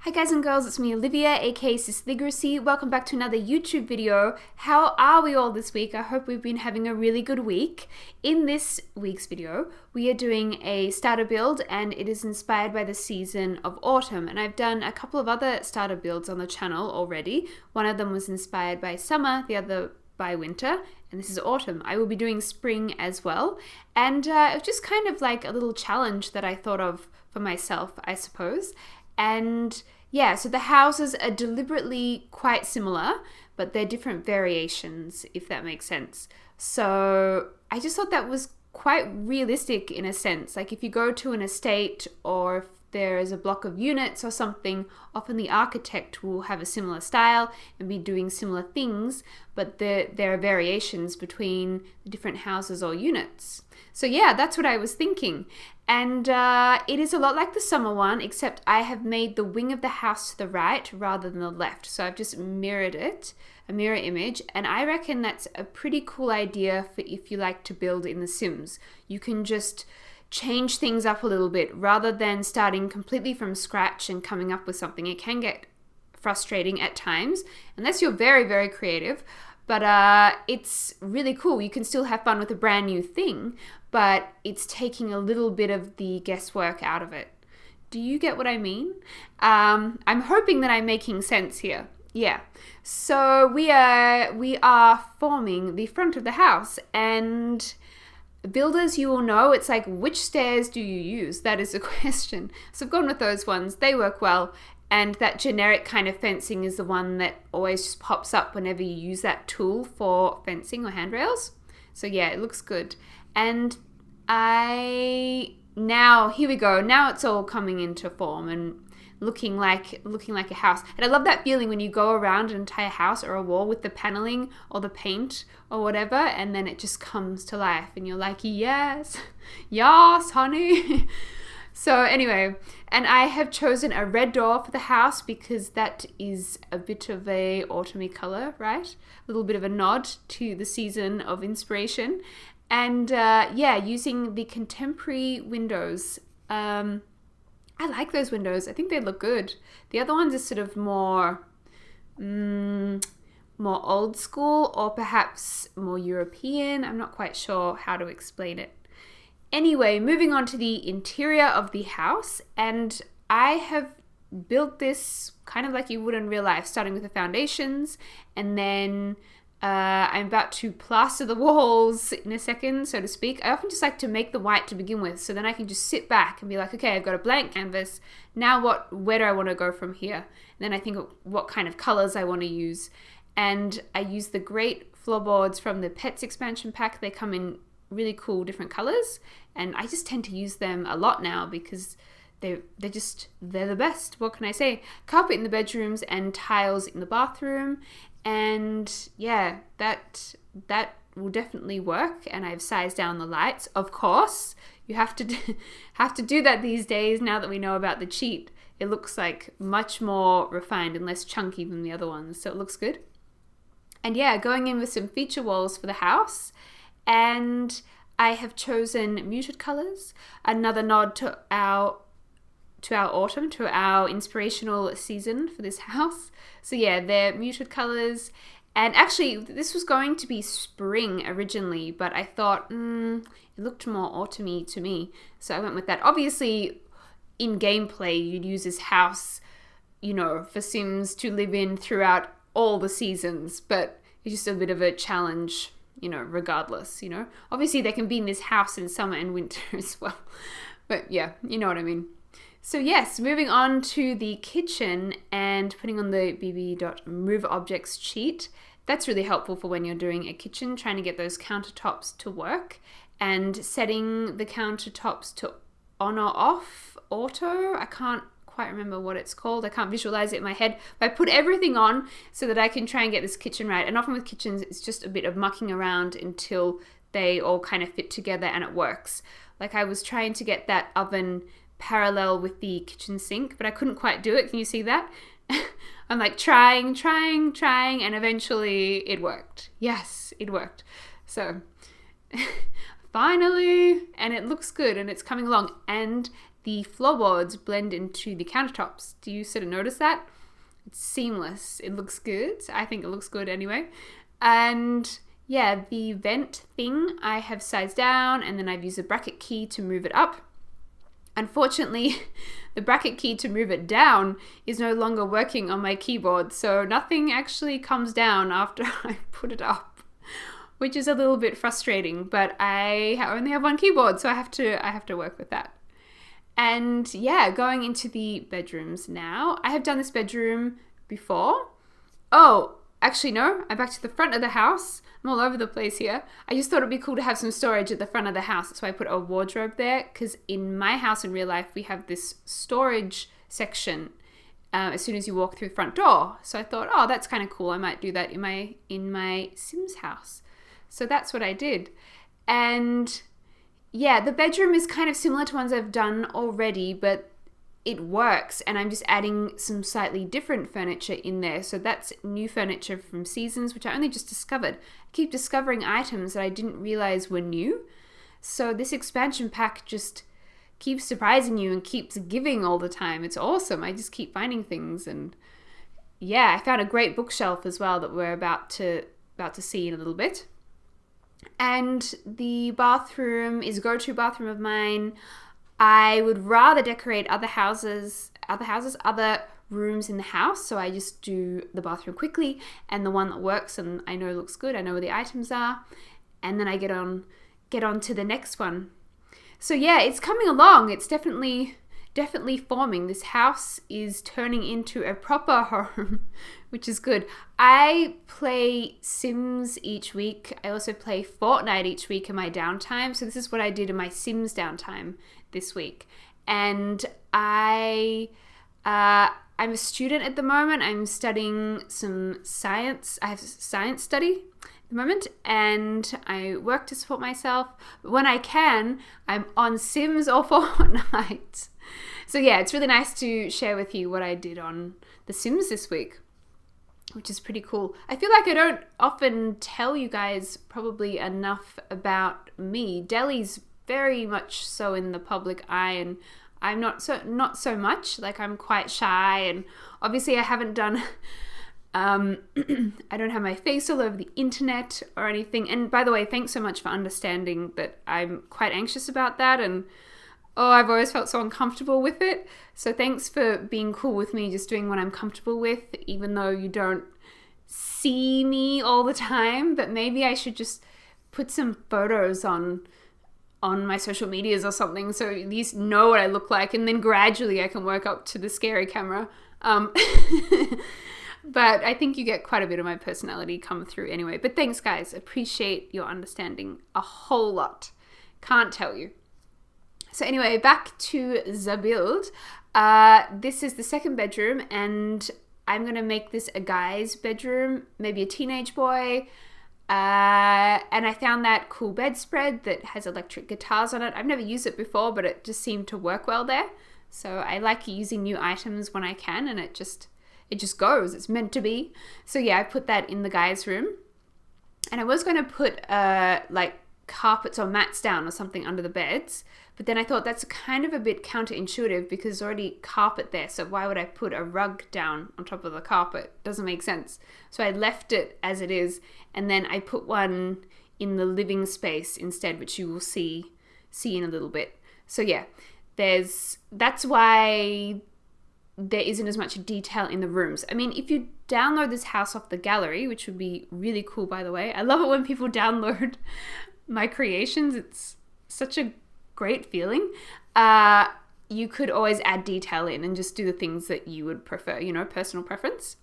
Hi guys and girls, it's me Olivia, aka Cisligracy. Welcome back to another YouTube video. How are we all this week? I hope we've been having a really good week. In this week's video, we are doing a starter build and it is inspired by the season of autumn. And I've done a couple of other starter builds on the channel already. One of them was inspired by summer, the other by winter, and this is autumn. I will be doing spring as well. And it was just kind of like a little challenge that I thought of for myself, I suppose. And yeah, so the houses are deliberately quite similar, but they're different variations, if that makes sense. So I just thought that was quite realistic in a sense. Like if you go to an estate or if there is a block of units or something, often the architect will have a similar style and be doing similar things, but there are variations between the different houses or units. So yeah, that's what I was thinking. And it is a lot like the summer one, except I have made the wing of the house to the right rather than the left. So I've just mirrored it, a mirror image, and I reckon that's a pretty cool idea for if you like to build in The Sims. You can just change things up a little bit rather than starting completely from scratch and coming up with something. It can get frustrating at times, unless you're very, very creative. But it's really cool. You can still have fun with a brand new thing, but it's taking a little bit of the guesswork out of it. Do you get what I mean? I'm hoping that I'm making sense here. Yeah. So we are forming the front of the house, and builders, you will know, it's like, which stairs do you use? That is a question. So I've gone with those ones. They work well. And that generic kind of fencing is the one that always just pops up whenever you use that tool for fencing or handrails. So yeah, it looks good. And here we go. Now it's all coming into form and looking like a house. And I love that feeling when you go around an entire house or a wall with the paneling or the paint or whatever, and then it just comes to life and you're like, yes, yes, honey. So anyway, and I have chosen a red door for the house because that is a bit of a autumny color, right? A little bit of a nod to the season of inspiration. And yeah, using the contemporary windows. I like those windows. I think they look good. The other ones are sort of more old school or perhaps more European. I'm not quite sure how to explain it. Anyway, moving on to the interior of the house, and I have built this kind of like you would in real life, starting with the foundations, and then I'm about to plaster the walls in a second, so to speak. I often just like to make the white to begin with, so then I can just sit back and be like, okay, I've got a blank canvas. Now where do I want to go from here? And then I think of what kind of colors I want to use. And I use the great floorboards from the Pets expansion pack. They come in really cool different colors, and I just tend to use them a lot now because they're the best. What can I say? Carpet in the bedrooms and tiles in the bathroom, and yeah, that will definitely work. And I've sized down the lights. Of course, you have to do that these days. Now that we know about the cheat, it looks like much more refined and less chunky than the other ones, so it looks good. And yeah, going in with some feature walls for the house. And I have chosen muted colors, another nod to our autumn, to our inspirational season for this house. So yeah, they're muted colors. And actually, this was going to be spring originally, but I thought, it looked more autumny to me. So I went with that. Obviously, in gameplay, you'd use this house, for Sims to live in throughout all the seasons, but it's just a bit of a challenge, regardless, Obviously, they can be in this house in summer and winter as well. But yeah, you know what I mean. So yes, moving on to the kitchen and putting on the bb.moveobjects cheat. That's really helpful for when you're doing a kitchen, trying to get those countertops to work and setting the countertops to on or off auto. I can't quite remember what it's called. I can't visualize it in my head, but I put everything on so that I can try and get this kitchen right. And often with kitchens, it's just a bit of mucking around until they all kind of fit together and it works. Like I was trying to get that oven parallel with the kitchen sink, but I couldn't quite do it. Can you see that? I'm like trying, and eventually it worked. Yes, it worked. So finally, and it looks good and it's coming along. And the floorboards blend into the countertops. Do you sort of notice that? It's seamless. It looks good. I think it looks good anyway. And yeah, the vent thing I have sized down, and then I've used a bracket key to move it up. Unfortunately, the bracket key to move it down is no longer working on my keyboard, so nothing actually comes down after I put it up, which is a little bit frustrating, but I only have one keyboard, so I have to work with that. And yeah, going into the bedrooms now. I have done this bedroom before. Oh, actually no, I'm back to the front of the house. I'm all over the place here. I just thought it'd be cool to have some storage at the front of the house. That's why I put a wardrobe there, because in my house in real life, we have this storage section as soon as you walk through the front door. So I thought, oh, that's kind of cool. I might do that in my Sims house. So that's what I did. And yeah, the bedroom is kind of similar to ones I've done already, but it works, and I'm just adding some slightly different furniture in there. So that's new furniture from Seasons, which I only just discovered. I keep discovering items that I didn't realize were new. So this expansion pack just keeps surprising you and keeps giving all the time. It's awesome. I just keep finding things. And yeah, I found a great bookshelf as well that we're about to see in a little bit. And the bathroom is a go-to bathroom of mine. I would rather decorate other rooms in the house, so I just do the bathroom quickly and the one that works and I know looks good. I know where the items are, and then I get on to the next one. So yeah, it's coming along. It's definitely forming. This house is turning into a proper home, which is good. I play Sims each week. I also play Fortnite each week in my downtime. So this is what I did in my Sims downtime this week. And I'm a student at the moment. I'm studying some science. I have science study at the moment, and I work to support myself. But when I can, I'm on Sims or Fortnite. So yeah, it's really nice to share with you what I did on The Sims this week, which is pretty cool. I feel like I don't often tell you guys probably enough about me. Delhi's very much so in the public eye, and I'm not so much. Like, I'm quite shy, and obviously I haven't done I don't have my face all over the internet or anything. And by the way, thanks so much for understanding that I'm quite anxious about that, and I've always felt so uncomfortable with it. So thanks for being cool with me just doing what I'm comfortable with, even though you don't see me all the time. But maybe I should just put some photos on my social medias or something, so at least know what I look like, and then gradually I can work up to the scary camera. But I think you get quite a bit of my personality come through anyway. But thanks, guys. Appreciate your understanding a whole lot. Can't tell you. So anyway, back to the build. This is the second bedroom, and I'm going to make this a guy's bedroom, maybe a teenage boy. And I found that cool bedspread that has electric guitars on it. I've never used it before, but it just seemed to work well there. So I like using new items when I can, and it just goes. It's meant to be. So yeah, I put that in the guy's room. And I was going to put like carpets or mats down or something under the beds, but then I thought that's kind of a bit counterintuitive because there's already carpet there, so why would I put a rug down on top of the carpet? Doesn't make sense. So I left it as it is, and then I put one in the living space instead, which you will see in a little bit. So yeah, that's why there isn't as much detail in the rooms. I mean, if you download this house off the gallery, which would be really cool, by the way. I love it when people download my creations. It's such a great feeling. You could always add detail in and just do the things that you would prefer, personal preference.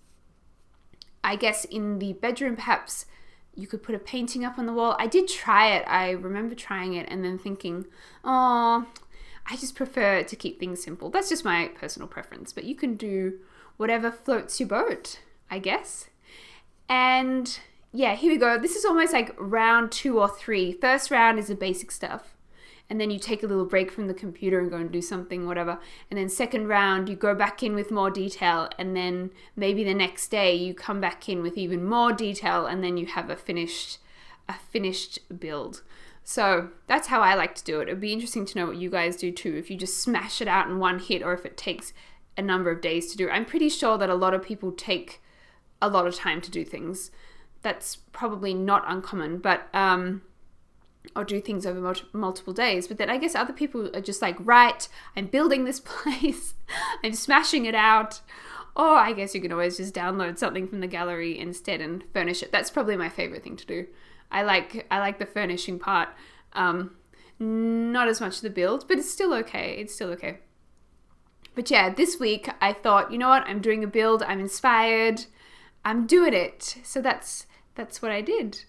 I guess in the bedroom, perhaps you could put a painting up on the wall. I did try it. I remember trying it and then thinking, I just prefer to keep things simple. That's just my personal preference, but you can do whatever floats your boat, I guess. And yeah, here we go. This is almost like round 2 or 3. First round is the basic stuff, and then you take a little break from the computer and go and do something, whatever. And then second round, you go back in with more detail, and then maybe the next day you come back in with even more detail, and then you have a finished build. So that's how I like to do it. It'd be interesting to know what you guys do too, if you just smash it out in one hit or if it takes a number of days to do. I'm pretty sure that a lot of people take a lot of time to do things. That's probably not uncommon, but or do things over multiple days. But then I guess other people are just like, right, I'm building this place, I'm smashing it out. Or I guess you can always just download something from the gallery instead and furnish it. That's probably my favorite thing to do. I like the furnishing part. Not as much the build, but it's still okay. It's still okay. But yeah, this week I thought, you know what? I'm doing a build. I'm inspired. I'm doing it. So that's what I did.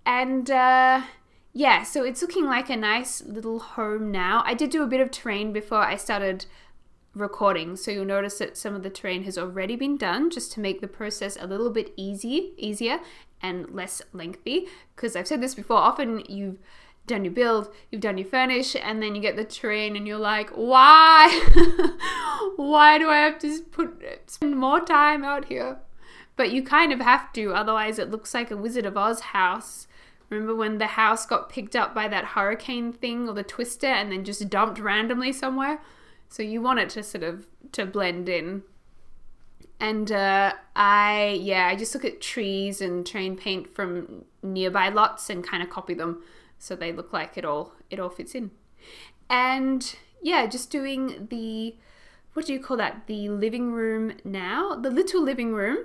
And yeah, so it's looking like a nice little home now. I did do a bit of terrain before I started recording, so you'll notice that some of the terrain has already been done just to make the process a little bit easier and less lengthy, because I've said this before, often you've done your build, you've done your furnish, and then you get the terrain and you're like, why? Why do I have to spend more time out here? But you kind of have to, otherwise it looks like a Wizard of Oz house. Remember when the house got picked up by that hurricane thing or the twister and then just dumped randomly somewhere? So you want it to blend in. And I just look at trees and terrain paint from nearby lots and kind of copy them so they look like it all fits in. And yeah, just doing the, what do you call that? The living room now, the little living room.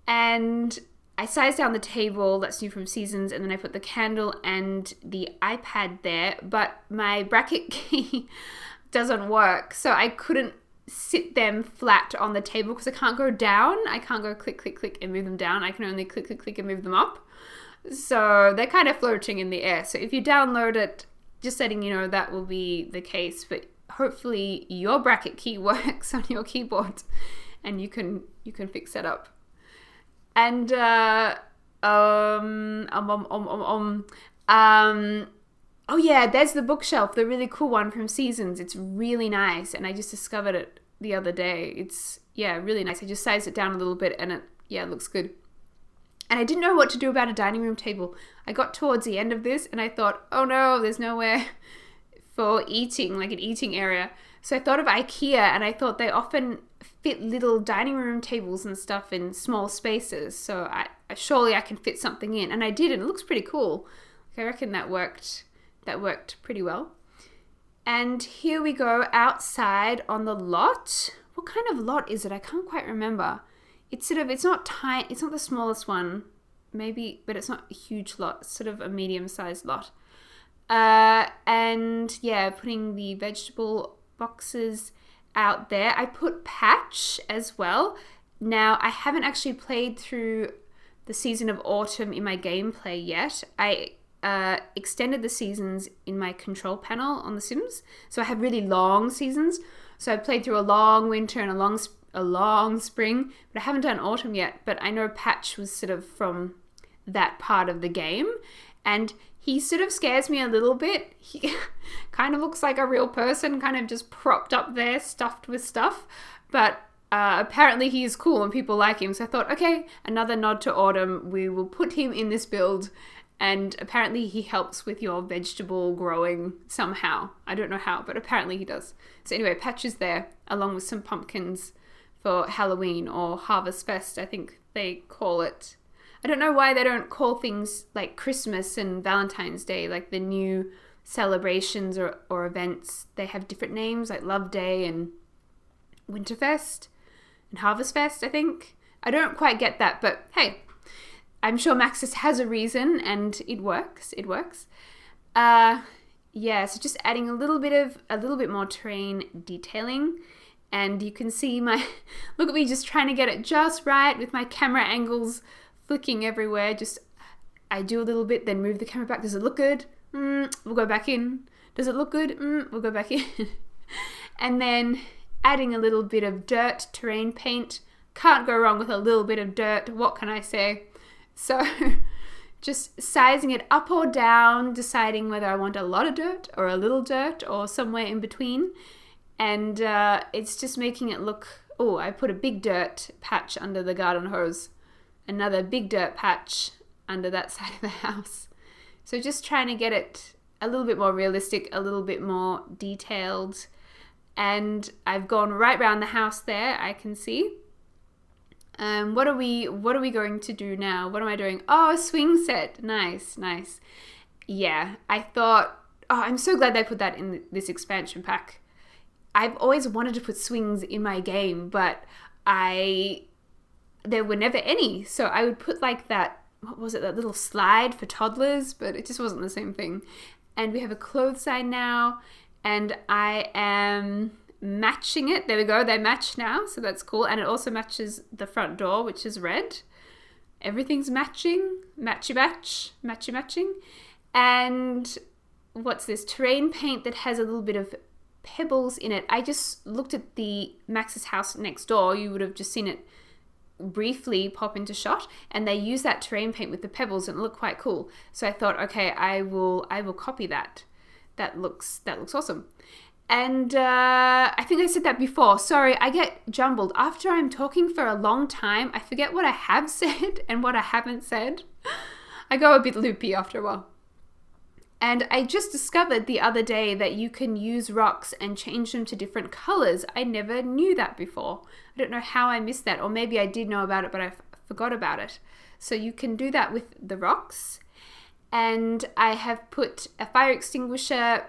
And I sized down the table, that's new from Seasons, and then I put the candle and the iPad there, but my bracket key doesn't work, so I couldn't sit them flat on the table because I can't go down. I can't go click, click, click and move them down. I can only click, click, click and move them up. So they're kind of floating in the air. So if you download it, just letting you know that will be the case, but hopefully your bracket key works on your keyboard and you can fix that up. And oh yeah, there's the bookshelf, the really cool one from Seasons. It's really nice, and I just discovered it the other day. It's really nice. I just sized it down a little bit, and it looks good. And I didn't know what to do about a dining room table. I got towards the end of this, and I thought, oh no, there's nowhere for eating, like an eating area. So I thought of IKEA, and I thought they often fit little dining room tables and stuff in small spaces. So I surely I can fit something in, and I did, and it looks pretty cool. I reckon that worked pretty well. And here we go outside on the lot. What kind of lot is it? I can't quite remember. It's not tiny, it's not the smallest one, maybe, but it's not a huge lot. It's sort of a medium-sized lot. And yeah, putting the vegetable boxes out there. I put Patch as well. Now, I haven't actually played through the season of autumn in my gameplay yet. I extended the seasons in my control panel on The Sims. So I have really long seasons. So I played through a long winter and a long spring, but I haven't done autumn yet. But I know Patch was sort of from that part of the game. And he sort of scares me a little bit. He kind of looks like a real person, kind of just propped up there, stuffed with stuff. But apparently he is cool and people like him. So I thought, okay, another nod to autumn. We will put him in this build. And apparently he helps with your vegetable growing somehow. I don't know how, but apparently he does. So anyway, Patch is there, along with some pumpkins for Halloween or Harvest Fest, I think they call it. I don't know why they don't call things like Christmas and Valentine's Day, like the new celebrations or events. They have different names, like Love Day and Winterfest and Harvest Fest, I think. I don't quite get that, but hey, I'm sure Maxis has a reason and it works. It works. So just adding a little bit more terrain detailing. And you can see look at me just trying to get it just right with my camera angles flicking everywhere. Just, I do a little bit, then move the camera back. Does it look good? We'll go back in. Does it look good? We'll go back in. And then adding a little bit of dirt terrain paint. Can't go wrong with a little bit of dirt. What can I say? So just sizing it up or down, deciding whether I want a lot of dirt or a little dirt or somewhere in between. And it's just making it look, oh, I put a big dirt patch under the garden hose. Another big dirt patch under that side of the house. So just trying to get it a little bit more realistic, a little bit more detailed. And I've gone right around the house there, I can see. What are we going to do now? What am I doing? Oh, a swing set. Nice. Yeah, I thought, I'm so glad they put that in this expansion pack. I've always wanted to put swings in my game, but there were never any. So I would put like that, what was it, that little slide for toddlers, but it just wasn't the same thing. And we have a clothes sign now, and I am matching it. There we go, they match now, so that's cool. And it also matches the front door, which is red. Everything's matching, matching. And what's this? Terrain paint that has a little bit of pebbles in it. I just looked at the Max's house next door. You would have just seen it briefly pop into shot, and they use that terrain paint with the pebbles and it looked quite cool. So I thought, okay, I will copy that. That looks awesome. And I think I said that before. Sorry, I get jumbled. After I'm talking for a long time, I forget what I have said and what I haven't said. I go a bit loopy after a while. And I just discovered the other day that you can use rocks and change them to different colors. I never knew that before. I don't know how I missed that, or maybe I did know about it, but I forgot about it. So you can do that with the rocks. And I have put a fire extinguisher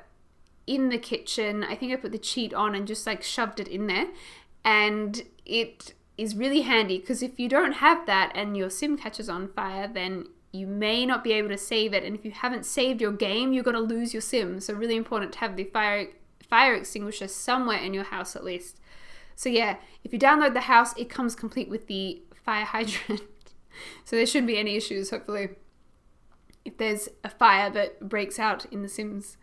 in the kitchen. I think I put the cheat on and just like shoved it in there. And it is really handy because if you don't have that and your sim catches on fire, then you may not be able to save it. And if you haven't saved your game, you're going to lose your sim. So really important to have the fire extinguisher somewhere in your house at least. So yeah, if you download the house, it comes complete with the fire hydrant. So there shouldn't be any issues, hopefully, if there's a fire that breaks out in The Sims.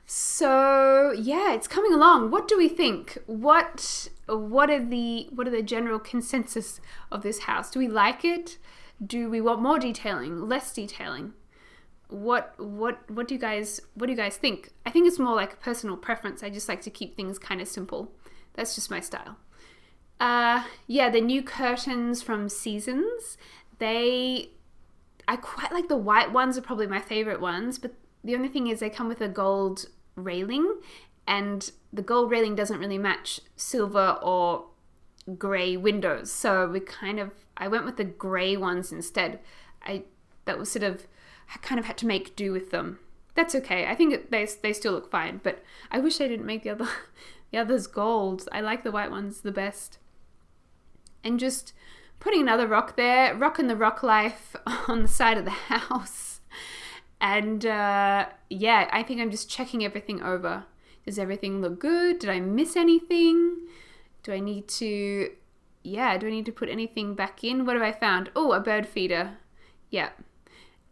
So yeah, it's coming along. What do we think? What are the general consensus of this house? Do we like it? Do we want more detailing, less detailing? What do you guys think? I think it's more like a personal preference. I just like to keep things kind of simple. That's just my style. Yeah, the new curtains from Seasons. I quite like the white ones, are probably my favorite ones, but the only thing is they come with a gold railing, and the gold railing doesn't really match silver or grey windows. So I went with the grey ones instead. I kind of had to make do with them. That's okay. I think they still look fine, but I wish I didn't make the others gold. I like the white ones the best. And just putting another rock there, rocking the rock life on the side of the house. And yeah, I think I'm just checking everything over. Does everything look good? Did I miss anything? Do I need to put anything back in? What have I found? Oh, a bird feeder. Yeah.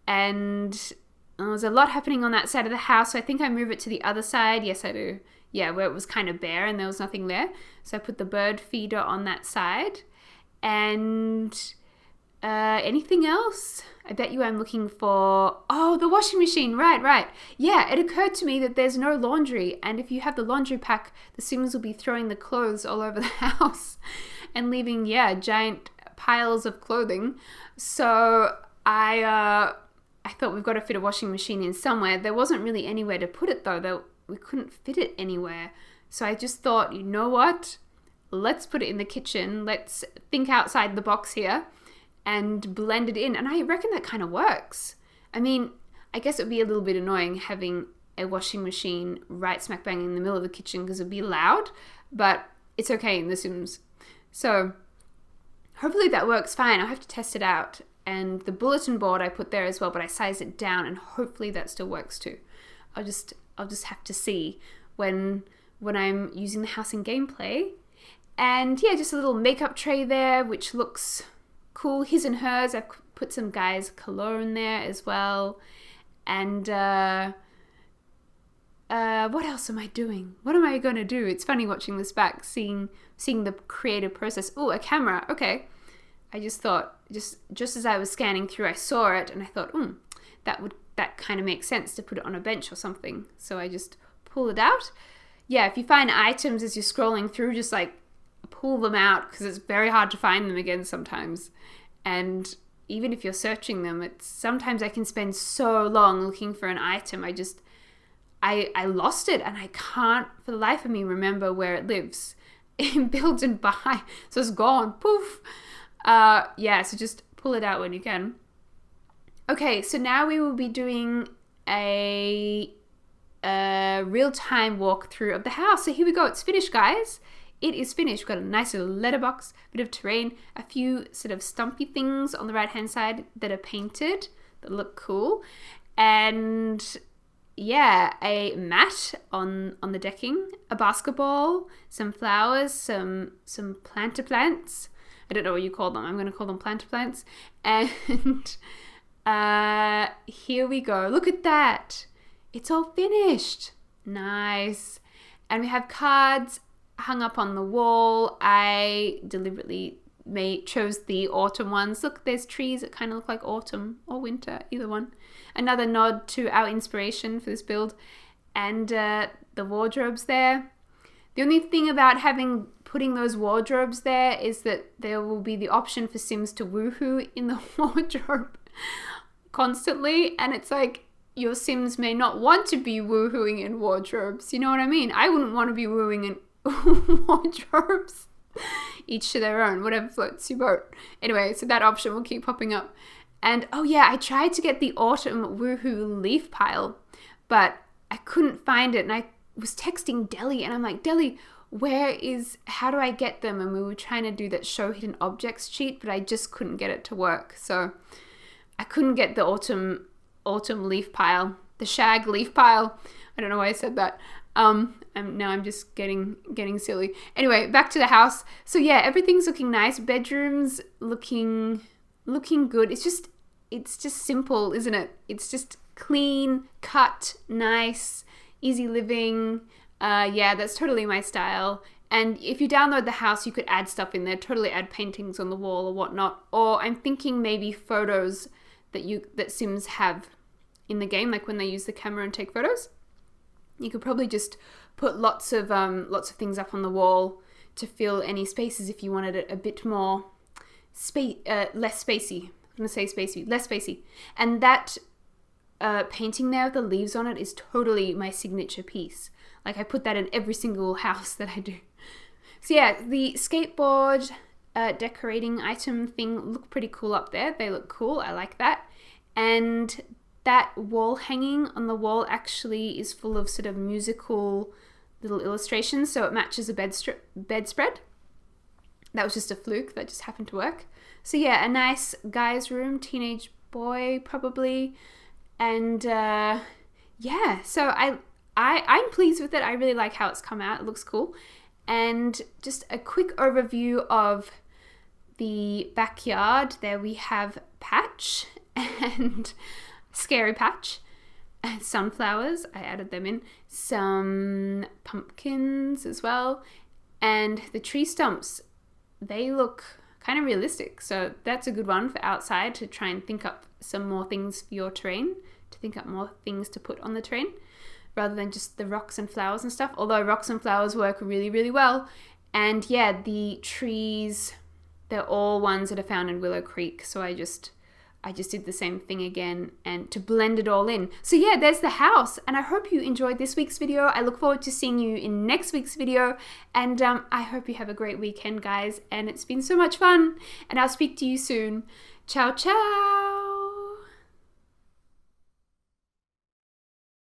And there's a lot happening on that side of the house, so I think I move it to the other side. Yes, I do. Yeah, where it was kind of bare and there was nothing there. So I put the bird feeder on that side. And anything else? I bet you I'm looking for... Oh, the washing machine. Right. Yeah, it occurred to me that there's no laundry. And if you have the laundry pack, the Sims will be throwing the clothes all over the house and leaving, giant piles of clothing. So I thought we've got to fit a washing machine in somewhere. There wasn't really anywhere to put it, though. We couldn't fit it anywhere. So I just thought, you know what? Let's put it in the kitchen. Let's think outside the box here and blend it in. And I reckon that kind of works. I mean, I guess it would be a little bit annoying having a washing machine right smack bang in the middle of the kitchen because it would be loud, but it's okay in The Sims. So hopefully that works fine. I'll have to test it out. And the bulletin board I put there as well, but I sized it down and hopefully that still works too. I'll just have to see when I'm using the house in gameplay. And yeah, just a little makeup tray there, which looks cool. His and hers. I've put some guys' cologne there as well. And what else am I doing? What am I going to do? It's funny watching this back, seeing the creative process. Oh, a camera. Okay. I just thought, just as I was scanning through, I saw it and I thought, that kind of makes sense to put it on a bench or something. So I just pull it out. Yeah, if you find items as you're scrolling through, just like pull them out because it's very hard to find them again sometimes. And even if you're searching them, sometimes I can spend so long looking for an item. I just I lost it, and I can't for the life of me remember where it lives. It builds and buy, so it's gone. Poof. Yeah, so just pull it out when you can. Okay, so now we will be doing a real-time walkthrough of the house. So here we go. It's finished, guys. It is finished. We've got a nice little letterbox, bit of terrain, a few sort of stumpy things on the right-hand side that are painted that look cool, and yeah, a mat on the decking, a basketball, some flowers, some planter plants. I don't know what you call them. I'm going to call them planter plants. And here we go. Look at that. It's all finished. Nice. And we have cards hung up on the wall. I deliberately chose the autumn ones. Look, there's trees that kind of look like autumn or winter, either one. Another nod to our inspiration for this build. And the wardrobes there. The only thing about putting those wardrobes there is that there will be the option for Sims to woohoo in the wardrobe constantly. And it's like, your Sims may not want to be woohooing in wardrobes. You know what I mean? I wouldn't want to be wooing in wardrobes. Each to their own, whatever floats your boat. Anyway, so that option will keep popping up. And oh yeah, I tried to get the autumn woohoo leaf pile, but I couldn't find it. And I was texting Deli, and I'm like, Deli, how do I get them? And we were trying to do that show hidden objects cheat, but I just couldn't get it to work. So I couldn't get the autumn leaf pile, the shag leaf pile. I don't know why I said that. Now I'm just getting silly. Anyway, back to the house. So yeah, everything's looking nice. Bedrooms looking good. It's just simple, isn't it? It's just clean, cut, nice, easy living. Yeah, that's totally my style. And if you download the house, you could add stuff in there. Totally add paintings on the wall or whatnot. Or I'm thinking maybe photos that Sims have in the game, like when they use the camera and take photos. You could probably just put lots of things up on the wall to fill any spaces if you wanted it a bit more less spacey. I'm gonna say spacey, less spacey. And that painting there with the leaves on it is totally my signature piece. Like I put that in every single house that I do. So yeah, the skateboard decorating item thing look pretty cool up there. They look cool. I like that. And that wall hanging on the wall actually is full of sort of musical little illustrations, so it matches a bedspread. That was just a fluke. That just happened to work. So yeah, a nice guy's room, teenage boy probably. And yeah, so I'm pleased with it. I really like how it's come out. It looks cool. And just a quick overview of the backyard. There we have Patch and Scary Patch, and sunflowers. I added them in. Some pumpkins as well. And the tree stumps, they look kind of realistic. So that's a good one for outside, to try and think up some more things for your terrain, to think up more things to put on the terrain, rather than just the rocks and flowers and stuff. Although rocks and flowers work really, really well. And yeah, the trees, they're all ones that are found in Willow Creek. So I just did the same thing again, and to blend it all in. So yeah, there's the house, and I hope you enjoyed this week's video. I look forward to seeing you in next week's video, and I hope you have a great weekend, guys, and it's been so much fun, and I'll speak to you soon. Ciao, ciao!